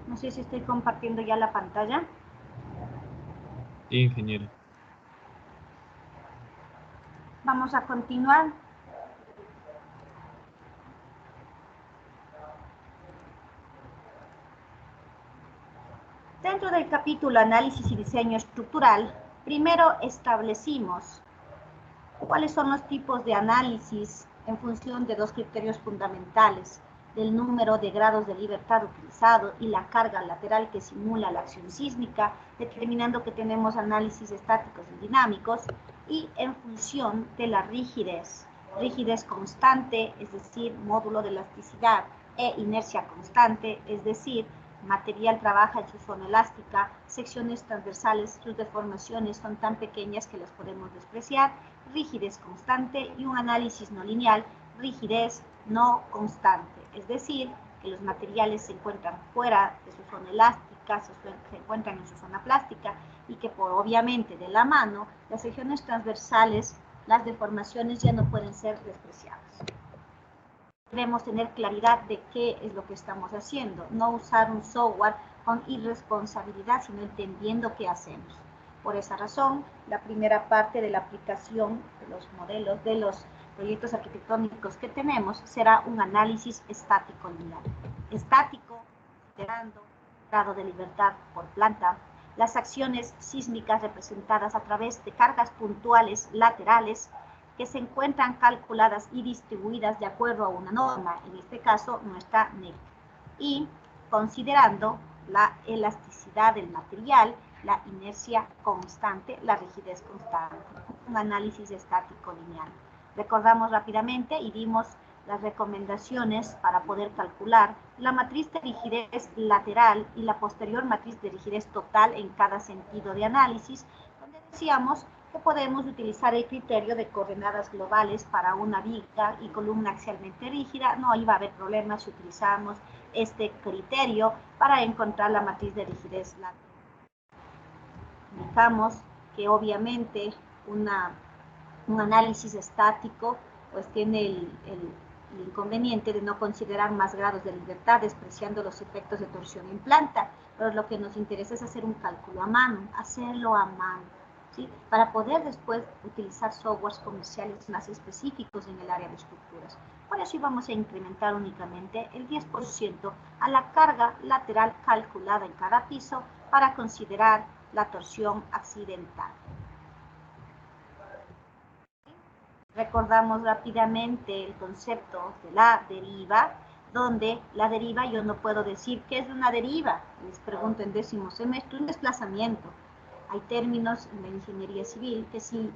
No sé si estoy compartiendo ya la pantalla. Sí, ingeniero. Vamos a continuar. Dentro del capítulo Análisis y Diseño Estructural, primero establecimos cuáles son los tipos de análisis en función de dos criterios fundamentales, del número de grados de libertad utilizado y la carga lateral que simula la acción sísmica, determinando que tenemos análisis estáticos y dinámicos, y en función de la rigidez constante, es decir, módulo de elasticidad, e inercia constante, es decir, material trabaja en su zona elástica, secciones transversales, sus deformaciones son tan pequeñas que las podemos despreciar, rigidez constante, y un análisis no lineal, rigidez no constante, es decir, que los materiales se encuentran fuera de su zona elástica, se encuentran en su zona plástica, y que por obviamente de la mano, las secciones transversales, las deformaciones ya no pueden ser despreciadas. Debemos tener claridad de qué es lo que estamos haciendo, no usar un software con irresponsabilidad, sino entendiendo qué hacemos. Por esa razón, la primera parte de la aplicación de los modelos, de los proyectos arquitectónicos que tenemos, será un análisis estático lineal. Estático, considerando grado de libertad por planta, las acciones sísmicas representadas a través de cargas puntuales laterales que se encuentran calculadas y distribuidas de acuerdo a una norma, en este caso nuestra NEC, y considerando la elasticidad del material, la inercia constante, la rigidez constante, un análisis estático lineal. Recordamos rápidamente y dimos las recomendaciones para poder calcular la matriz de rigidez lateral y la posterior matriz de rigidez total en cada sentido de análisis, donde decíamos que podemos utilizar el criterio de coordenadas globales para una viga y columna axialmente rígida. No iba a haber problemas si utilizamos este criterio para encontrar la matriz de rigidez lateral. Indicamos que obviamente un análisis estático pues tiene el inconveniente de no considerar más grados de libertad, despreciando los efectos de torsión en planta, pero lo que nos interesa es hacer un cálculo a mano, hacerlo a mano, ¿sí? Para poder después utilizar softwares comerciales más específicos en el área de estructuras. Por eso íbamos a incrementar únicamente el 10% a la carga lateral calculada en cada piso para considerar la torsión accidental. Recordamos rápidamente el concepto de la deriva, donde la deriva yo no puedo decir qué es una deriva. Les pregunto en décimo semestre, un desplazamiento. Hay términos en la ingeniería civil que sí,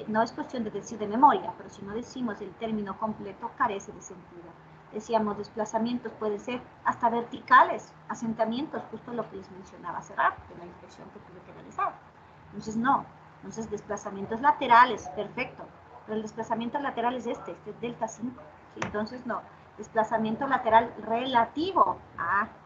no es cuestión de decir de memoria, pero si no decimos el término completo carece de sentido. Decíamos desplazamientos pueden ser hasta verticales, asentamientos, justo lo que les mencionaba hace rato, de la inspección que tuve que realizar. Entonces no, entonces desplazamientos laterales, perfecto. Pero el desplazamiento lateral es este es delta 5, ¿sí? Entonces no, desplazamiento lateral relativo,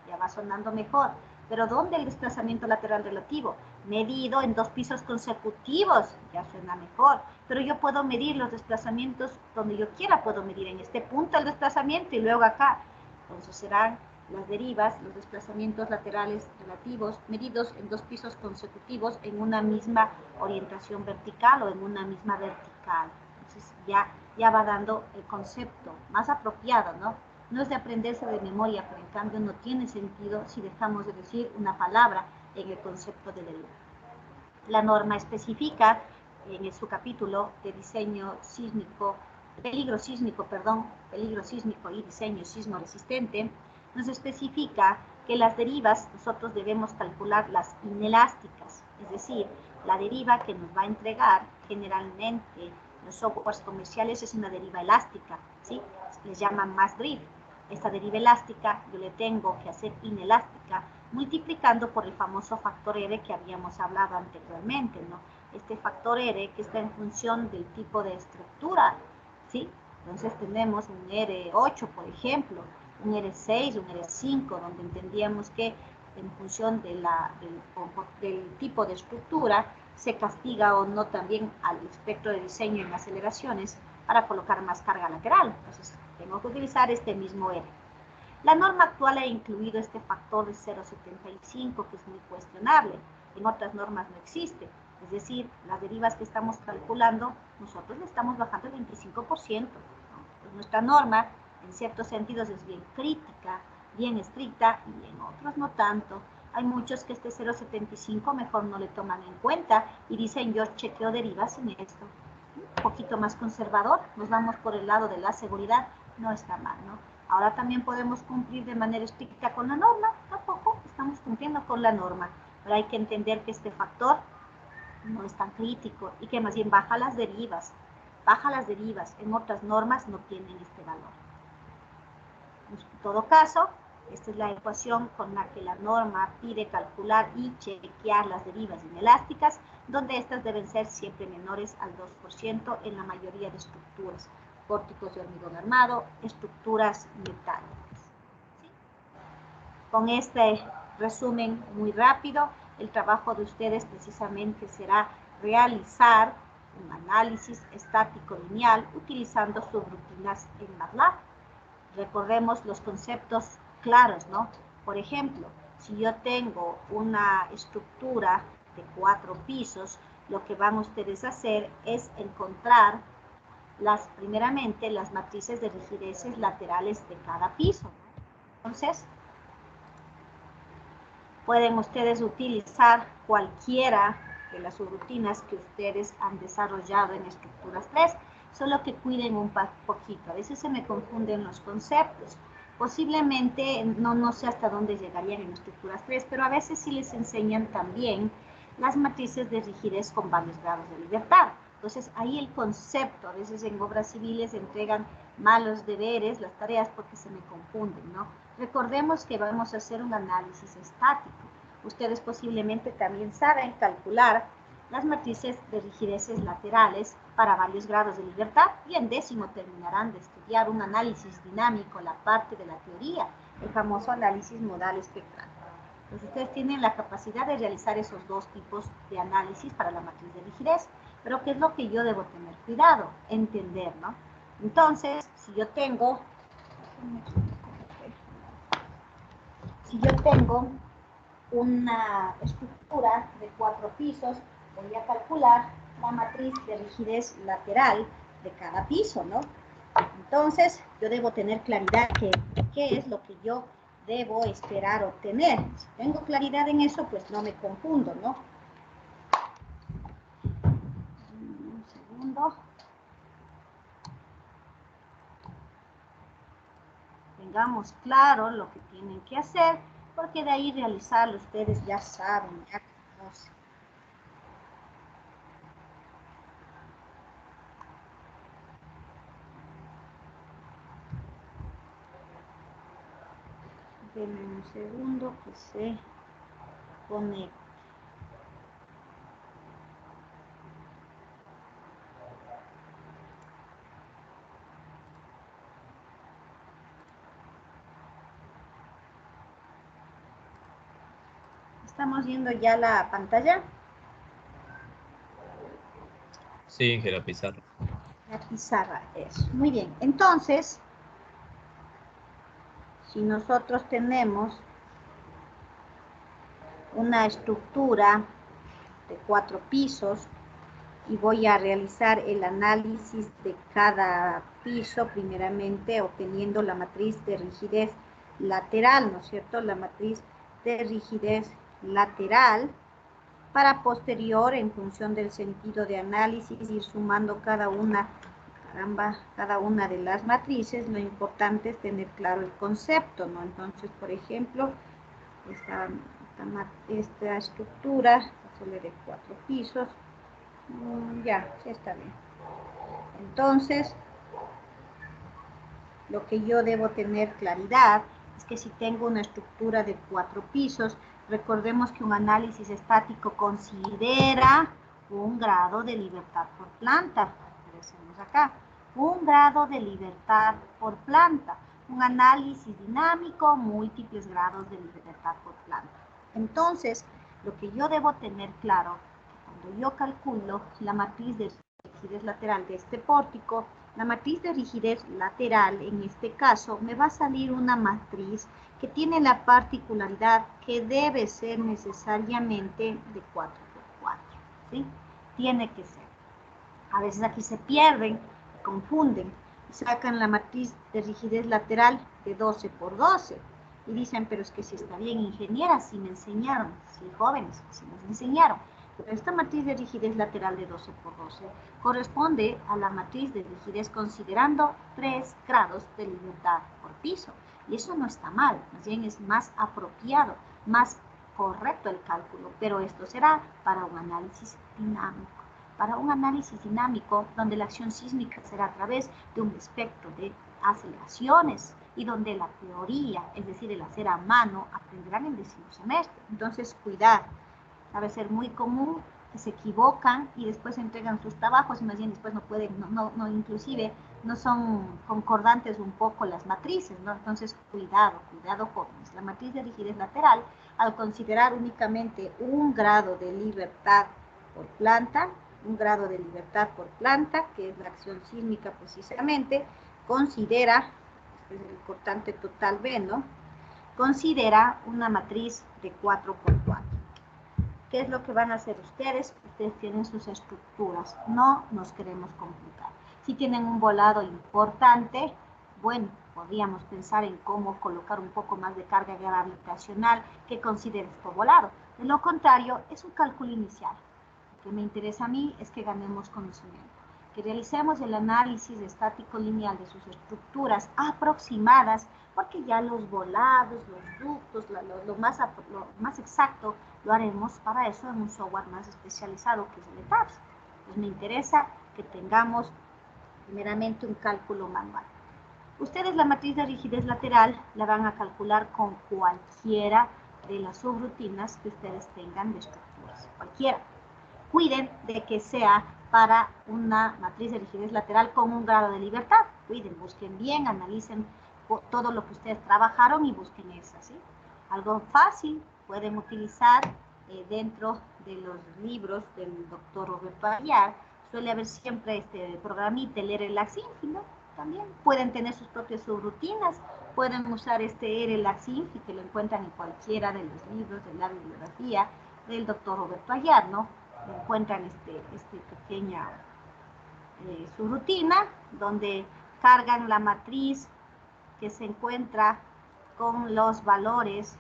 ya va sonando mejor, pero ¿dónde el desplazamiento lateral relativo? Medido en 2 pisos consecutivos, ya suena mejor, pero yo puedo medir los desplazamientos donde yo quiera, puedo medir en este punto el desplazamiento y luego acá, entonces serán las derivas, los desplazamientos laterales relativos, medidos en 2 pisos consecutivos en una misma orientación vertical o en una misma vertical. Entonces ya va dando el concepto más apropiado, ¿no? No es de aprenderse de memoria, pero en cambio no tiene sentido si dejamos de decir una palabra en el concepto de deriva. La norma especifica en su capítulo de diseño sísmico, peligro sísmico y diseño sismo resistente, nos especifica que las derivas nosotros debemos calcular las inelásticas, es decir, la deriva que nos va a entregar generalmente los softwares comerciales es una deriva elástica, ¿sí? Les llaman mass drift. Esta deriva elástica yo le tengo que hacer inelástica multiplicando por el famoso factor R que habíamos hablado anteriormente, ¿no? Este factor R que está en función del tipo de estructura, ¿sí? Entonces tenemos un R8, por ejemplo, un R6, un R5, donde entendíamos que en función de del tipo de estructura se castiga o no también al espectro de diseño en aceleraciones para colocar más carga lateral. Entonces tengo que utilizar este mismo R. La norma actual ha incluido este factor de 0,75, que es muy cuestionable. En otras normas no existe. Es decir, las derivas que estamos calculando, nosotros le estamos bajando el 25%. ¿No? Pues nuestra norma, en ciertos sentidos, es bien crítica, bien estricta, y en otros no tanto. Hay muchos que este 0,75 mejor no le toman en cuenta y dicen, yo chequeo derivas sin esto. Un poquito más conservador, nos vamos por el lado de la seguridad, no está mal, ¿no? Ahora también podemos cumplir de manera estricta con la norma, tampoco estamos cumpliendo con la norma, pero hay que entender que este factor no es tan crítico y que más bien baja las derivas, en otras normas no tienen este valor. En todo caso, esta es la ecuación con la que la norma pide calcular y chequear las derivas inelásticas, donde estas deben ser siempre menores al 2% en la mayoría de estructuras, pórticos de hormigón armado, estructuras metálicas. ¿Sí? Con este resumen muy rápido, el trabajo de ustedes precisamente será realizar un análisis estático lineal utilizando subrutinas en MATLAB. Recordemos los conceptos claros, ¿no? Por ejemplo, si yo tengo una estructura de 4 pisos, lo que van ustedes a hacer es encontrar primeramente las matrices de rigideces laterales de cada piso, ¿no? Entonces, pueden ustedes utilizar cualquiera de las subrutinas que ustedes han desarrollado en estructuras 3, solo que cuiden un poquito. A veces se me confunden los conceptos. Posiblemente no sé hasta dónde llegarían en estructuras 3, pero a veces sí les enseñan también las matrices de rigidez con varios grados de libertad. Entonces, ahí el concepto, a veces en obras civiles entregan malos deberes, las tareas, porque se me confunden, ¿no? Recordemos que vamos a hacer un análisis estático. Ustedes posiblemente también saben calcular las matrices de rigideces laterales para varios grados de libertad y en 10º terminarán de estudiar un análisis dinámico, la parte de la teoría, el famoso análisis modal espectral. Entonces ustedes tienen la capacidad de realizar esos dos tipos de análisis para la matriz de rigidez, pero ¿qué es lo que yo debo tener cuidado? Entender, ¿no? Entonces, si yo tengo una estructura de 4 pisos, voy a calcular la matriz de rigidez lateral de cada piso, ¿no? Entonces, yo debo tener claridad que qué es lo que yo debo esperar obtener. Si tengo claridad en eso, pues no me confundo, ¿no? Un segundo. Tengamos claro lo que tienen que hacer, porque de ahí realizarlo ustedes ya saben, ya conocen. Denme un segundo que se conecte. ¿Estamos viendo ya la pantalla? Sí, que la pizarra. La pizarra, eso. Muy bien. Entonces, si nosotros tenemos una estructura de 4 pisos y voy a realizar el análisis de cada piso, primeramente obteniendo la matriz de rigidez lateral, ¿no es cierto? La matriz de rigidez lateral, para posterior, en función del sentido de análisis, ir sumando cada una de las matrices. Lo importante es tener claro el concepto, ¿no? Entonces, por ejemplo, esta estructura, solo de 4 pisos, ya, sí está bien. Entonces, lo que yo debo tener claridad es que si tengo una estructura de 4 pisos, recordemos que un análisis estático considera un grado de libertad por planta. Decimos acá, un grado de libertad por planta. Un análisis dinámico, múltiples grados de libertad por planta. Entonces, lo que yo debo tener claro, cuando yo calculo la matriz de rigidez lateral de este pórtico, La matriz de rigidez lateral, en este caso, me va a salir una matriz que tiene la particularidad que debe ser necesariamente de 4×4, ¿sí? Tiene que ser. A veces aquí se pierden, confunden, y sacan la matriz de rigidez lateral de 12×12. Y dicen, pero es que si está bien, ingeniera, si me enseñaron, sí, jóvenes, si nos enseñaron. Pero esta matriz de rigidez lateral de 12×12 corresponde a la matriz de rigidez considerando 3 grados de libertad por piso. Y eso no está mal, más bien es más apropiado, más correcto el cálculo, pero esto será para un análisis dinámico. Para un análisis dinámico, donde la acción sísmica será a través de un espectro de aceleraciones y donde la teoría, es decir, el hacer a mano, aprenderán en 10º semestre. Entonces, cuidar. Sabe ser muy común que se equivocan y después entregan sus trabajos y más bien después no pueden, inclusive no son concordantes un poco las matrices, ¿no? Entonces, cuidado jóvenes. La matriz de rigidez lateral, al considerar únicamente un grado de libertad por planta, que es la acción sísmica precisamente, considera, este es el cortante total B, ¿no? Considera una matriz de 4×4. ¿Qué es lo que van a hacer ustedes? Ustedes tienen sus estructuras, no nos queremos complicar. Si tienen un volado importante, bueno, podríamos pensar en cómo colocar un poco más de carga gravitacional que considere esto volado. De lo contrario, es un cálculo inicial. Lo que me interesa a mí es que ganemos conocimiento, que realicemos el análisis estático lineal de sus estructuras aproximadas, porque ya los volados, los ductos, lo más exacto, lo haremos para eso en un software más especializado que es el ETABS. Pues me interesa que tengamos primeramente un cálculo manual. Ustedes la matriz de rigidez lateral la van a calcular con cualquiera de las subrutinas que ustedes tengan de estructuras, cualquiera. Cuiden de que sea para una matriz de rigidez lateral con un grado de libertad. Cuiden, busquen bien, analicen todo lo que ustedes trabajaron y busquen esa, ¿sí? Algo fácil, pueden utilizar dentro de los libros del doctor Roberto Aguiar, suele haber siempre este programita, el RLAX-INFI, ¿no? También pueden tener sus propias subrutinas, pueden usar este RLAX-INFI que lo encuentran en cualquiera de los libros de la bibliografía del doctor Roberto Aguiar, ¿no? Encuentran este pequeña subrutina donde cargan la matriz que se encuentra con los valores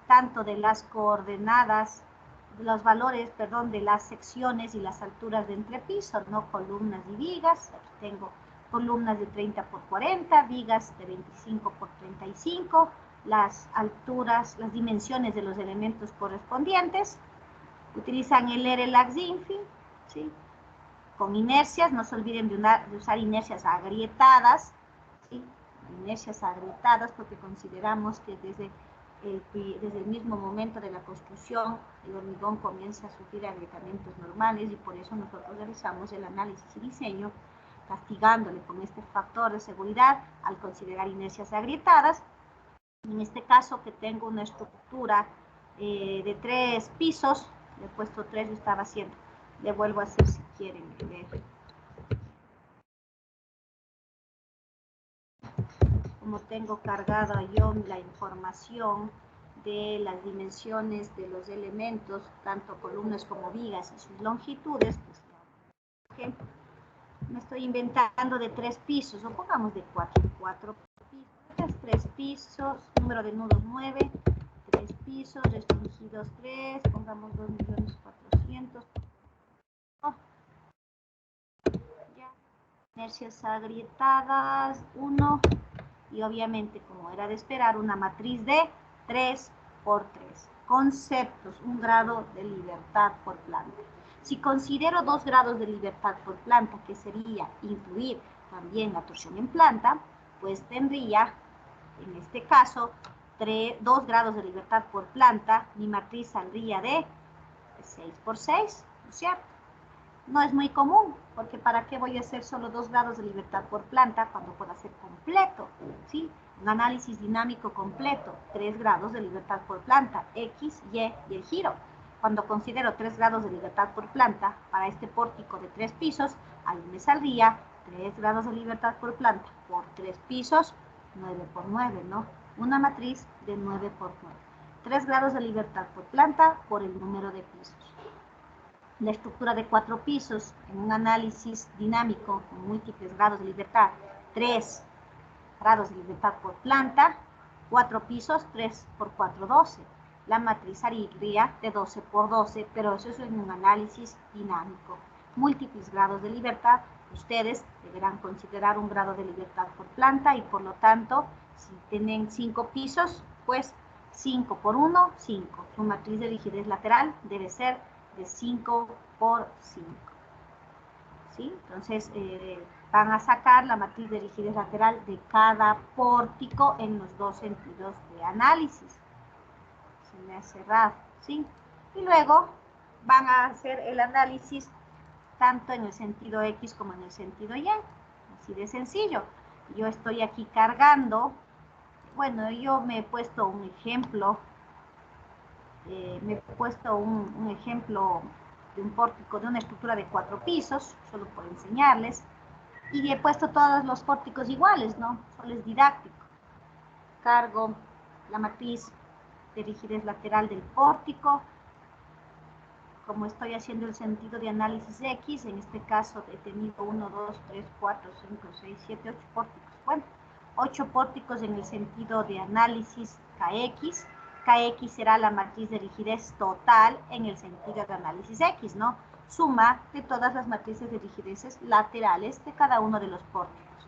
tanto de las coordenadas, los valores, perdón, de las secciones y las alturas de entrepiso, no columnas y vigas. Aquí tengo columnas de 30×40, vigas de 25×35, las alturas, las dimensiones de los elementos correspondientes. Utilizan el RLAX-INFI, ¿sí? Con inercias, no se olviden de usar inercias agrietadas, ¿sí? Inercias agrietadas porque consideramos que desde el mismo momento de la construcción el hormigón comienza a sufrir agrietamientos normales y por eso nosotros realizamos el análisis y diseño castigándole con este factor de seguridad al considerar inercias agrietadas. En este caso que tengo una estructura de 3 pisos, le he puesto 3, yo estaba haciendo, le vuelvo a hacer si quieren ver. Como tengo cargada yo la información de las dimensiones de los elementos, tanto columnas como vigas y sus longitudes, pues ¿okay? Me estoy inventando de 3 pisos, o pongamos de 4 pisos, 3 pisos, número de nudos 9, 3 pisos, restringidos 3, pongamos 2.400.000. Oh. Ya. Inercias agrietadas 1, y obviamente, como era de esperar, una matriz de 3×3. Conceptos, un grado de libertad por planta. Si considero 2 grados de libertad por planta, que sería incluir también la torsión en planta, pues tendría, en este caso, 2 grados de libertad por planta, mi matriz saldría de 6×6, ¿no es cierto? No es muy común, porque ¿para qué voy a hacer solo 2 grados de libertad por planta cuando puedo hacer completo? ¿Sí? Un análisis dinámico completo, 3 grados de libertad por planta, X, Y y el giro. Cuando considero 3 grados de libertad por planta para este pórtico de 3 pisos, ahí me saldría 3 grados de libertad por planta por 3 pisos, 9 por 9, ¿no? Una matriz de 9 por 9. 3 grados de libertad por planta por el número de pisos. La estructura de 4 pisos en un análisis dinámico con múltiples grados de libertad, 3 grados de libertad por planta, 4 pisos, 3 por 4, 12. La matriz saldría de 12 por 12, pero eso es en un análisis dinámico. Múltiples grados de libertad, ustedes deberán considerar un grado de libertad por planta y por lo tanto, si tienen 5 pisos, pues 5 por 1, 5. Su matriz de rigidez lateral debe ser de 5 por 5. ¿Sí? Entonces, van a sacar la matriz de rigidez lateral de cada pórtico en los dos sentidos de análisis. Se me ha cerrado, ¿sí? Y luego van a hacer el análisis tanto en el sentido X como en el sentido Y. Así de sencillo. Yo estoy aquí cargando. Bueno, yo me he puesto un ejemplo. Un ejemplo de un pórtico, de una estructura de 4 pisos, solo por enseñarles. Y he puesto todos los pórticos iguales, ¿no? Solo es didáctico. Cargo la matriz de rigidez lateral del pórtico. Como estoy haciendo el sentido de análisis X, en este caso he tenido 1, 2, 3, 4, 5, 6, 7, 8 pórticos. Bueno, 8 pórticos en el sentido de análisis KX. KX será la matriz de rigidez total en el sentido de análisis X, ¿no? Suma de todas las matrices de rigideces laterales de cada uno de los pórticos.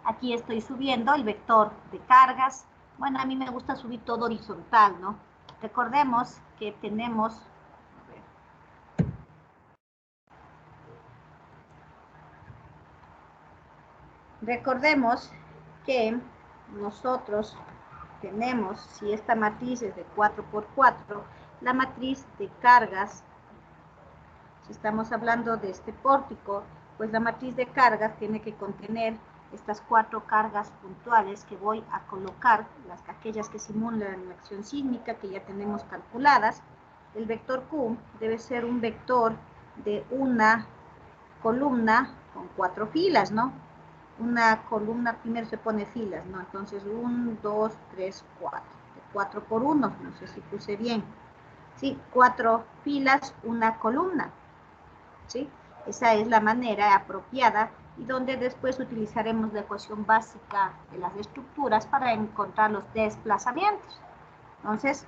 Aquí estoy subiendo el vector de cargas. Bueno, a mí me gusta subir todo horizontal, ¿no? Recordemos que tenemos... Recordemos que nosotros tenemos, si esta matriz es de 4 por 4, la matriz de cargas, si estamos hablando de este pórtico, pues la matriz de cargas tiene que contener estas 4 cargas puntuales que voy a colocar, aquellas que simulan la acción sísmica que ya tenemos calculadas. El vector Q debe ser un vector de una columna con 4 filas, ¿no? Una columna, primero se pone filas, ¿no? Entonces, 1, 2, 3, 4. 4 por 1, no sé si puse bien. Sí, 4 filas, una columna. ¿Sí? Esa es la manera apropiada y donde después utilizaremos la ecuación básica de las estructuras para encontrar los desplazamientos. Entonces,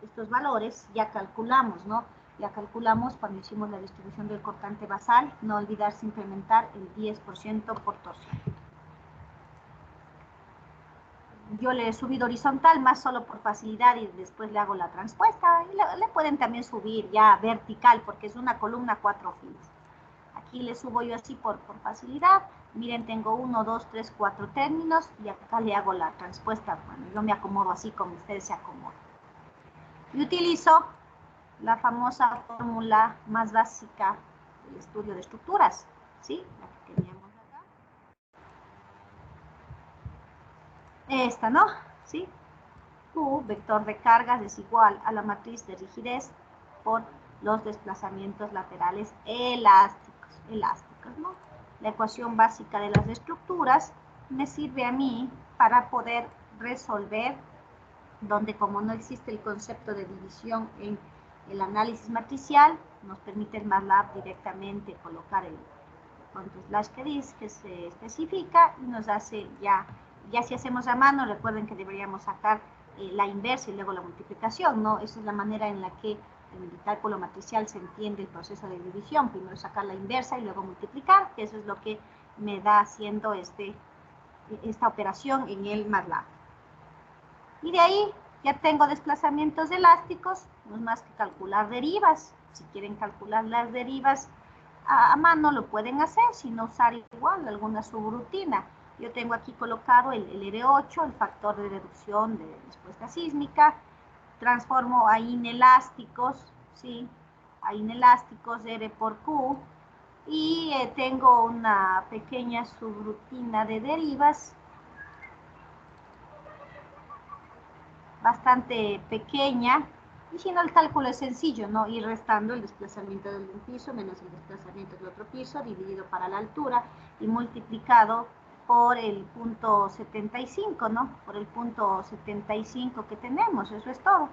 estos valores ya calculamos, ¿no? Ya calculamos cuando hicimos la distribución del cortante basal, no olvidarse implementar el 10% por torsión. Yo le he subido horizontal más solo por facilidad y después le hago la transpuesta. Y le pueden también subir ya vertical porque es una columna 4 filas. Aquí le subo yo así por facilidad. Miren, tengo 1, 2, 3, 4 términos y acá le hago la transpuesta. Bueno, yo me acomodo así como ustedes se acomodan. Y utilizo la famosa fórmula más básica del estudio de estructuras, ¿sí? La que teníamos acá. Esta, ¿no? ¿Sí? Q, vector de cargas, es igual a la matriz de rigidez por los desplazamientos laterales elásticos, ¿no? La ecuación básica de las estructuras me sirve a mí para poder resolver, donde como no existe el concepto de división en el análisis matricial, nos permite el MATLAB directamente colocar el slash que se especifica y nos hace ya si hacemos a mano, recuerden que deberíamos sacar la inversa y luego la multiplicación, ¿no? Esa es la manera en la que en el cálculo matricial se entiende el proceso de división, primero sacar la inversa y luego multiplicar, que eso es lo que me da haciendo esta operación en el MATLAB. Y de ahí ya tengo desplazamientos elásticos, no es más que calcular derivas. Si quieren calcular las derivas a mano lo pueden hacer, sin usar igual alguna subrutina. Yo tengo aquí colocado el R8, el factor de reducción de respuesta sísmica, transformo a inelásticos, ¿sí? A inelásticos R por Q, y tengo una pequeña subrutina de derivas, bastante pequeña, Y si no, el cálculo es sencillo, ¿no? Ir restando el desplazamiento de un piso menos el desplazamiento del otro piso, dividido para la altura y multiplicado por el punto 75, ¿no? Por el punto 75 que tenemos, eso es todo,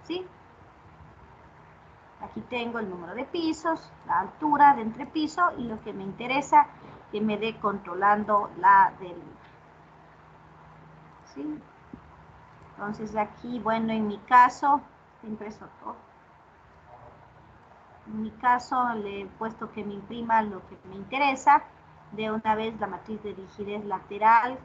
¿sí? Aquí tengo el número de pisos, la altura de entrepiso y lo que me interesa que me dé controlando la deriva, ¿sí? Entonces aquí, bueno, en mi caso, impreso todo. En mi caso le he puesto que me imprima lo que me interesa. De una vez la matriz de rigidez lateral,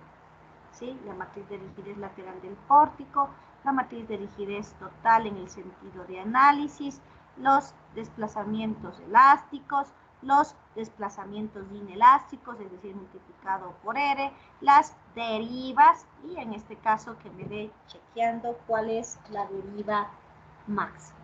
¿sí? La matriz de rigidez lateral del pórtico, la matriz de rigidez total en el sentido de análisis, los desplazamientos elásticos, los desplazamientos inelásticos, es decir, multiplicado por R, las derivas, y en este caso que me dé chequeando cuál es la deriva máxima.